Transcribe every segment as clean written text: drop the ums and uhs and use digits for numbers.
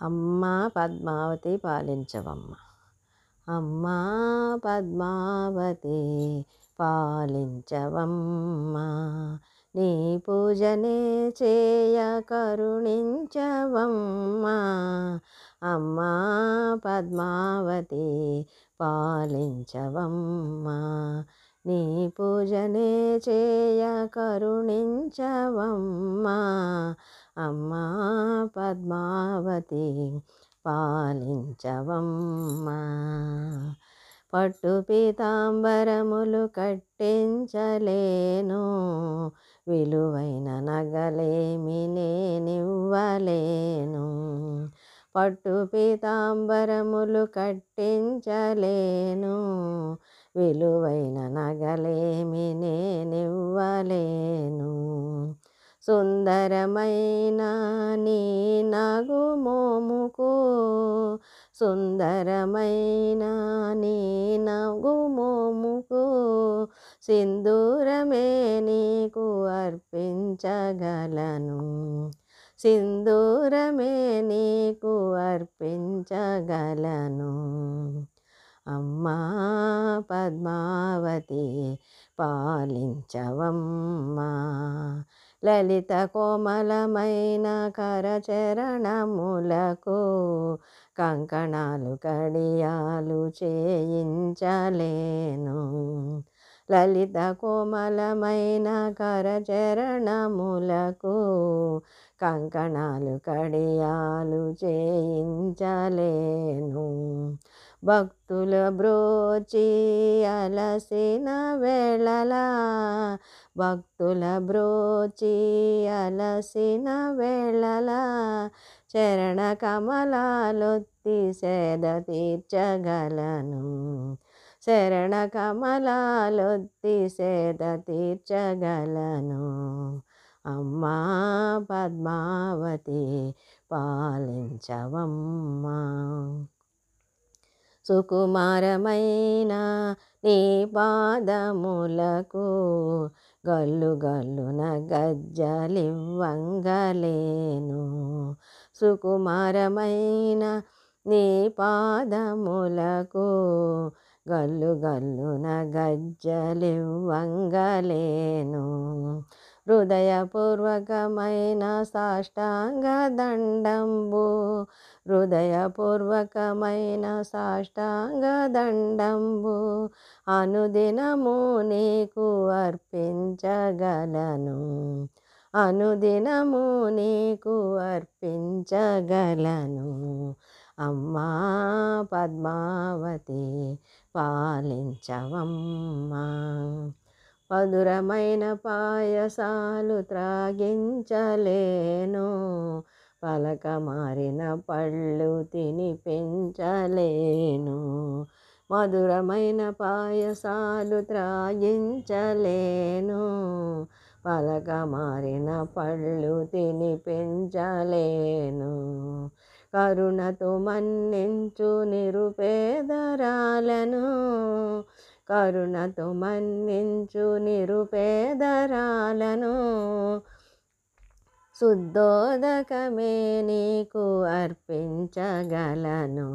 అమ్మా పద్మావతి పాలించవమ్మ. అమ్మా పద్మావతి పాలించవమ్మ, నీ పూజనే చేయ కరుణించవమ్మ. అమ్మా పద్మావతి పాలించవమ్మ, నీ పూజనే చేయ కరుణించవమ్మ. అమ్మా పద్మావతి పాలించవమ్మ. పట్టు పీతాంబరములు కట్టించలేను, విలువైన నగలేమి నేనివ్వలేను. పట్టు పీతాంబరములు కట్టించలేను, విలువైన నగలేమి నేనివ్వలేను. సుందరమైన నీ నగుమోముకు, సుందరమైన నీ నగుమోముకు సింధూరమే నీకు అర్పించగలను, సింధూరమే నీకు అర్పించగలను. అమ్మా పద్మావతి పాలించవమ్మ, లలిత కోమలమైన కరచరణములకు కంకణాలు కడియాలు చేయించలేను. లలిత కోమలమైన కరచరణములకు కంకణాలు కడియాలు చేయించలేను. భక్తుల బ్రోచి అలసిన వేళలా, భక్తుల బ్రోచి అలసిన వేళలా చరణ కమలాలొత్తి సేద తీర్చగలను, శరణ కమలాలొత్తి సేద తీర్చగలను. అమ్మా పద్మావతి పాలించవమ్మ. సుకుమారమైన నీ పాదములకు గల్లు గల్లున గజ్జలివ్వంగలేను. సుకుమారమైన నీ పాదములకు గల్లు గల్లున గజ్జలివ్వంగలేను. హృదయపూర్వకమైన సాష్టాంగ దండంబు, హృదయపూర్వకమైన సాష్టాంగ దండంబు అనుదినము నీకు అర్పించగలను, అనుదినము నీకు అర్పించగలను. అమ్మా పద్మావతి పాలించవమ్మ. మధురమైన పాయసాలు త్రాగించలేను, పలక మారిన పళ్ళు తినిపించలేను. మధురమైన పాయసాలు త్రాగించలేను, పలక మారిన పళ్ళు తినిపించలేను. కరుణతో మన్నించు నిరుపేదరాలను, కరుణతో మన్నించు నిరుపేదరాలను శుద్ధోదకమే నీకు అర్పించగలను,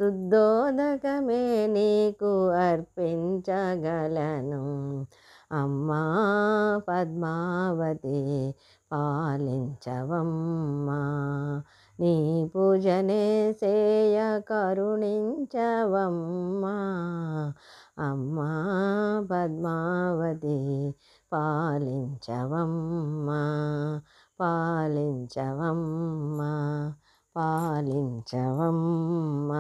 శుద్ధోదకమే నీకు అర్పించగలను. అమ్మా పద్మావతి పాలించవమ్మ, నీ పూజనే చేయ కరుణించవమ్మ. అమ్మా పద్మావతి పాలించవమ్మ, పాలించవమ్మ, పాలించవమ్మ.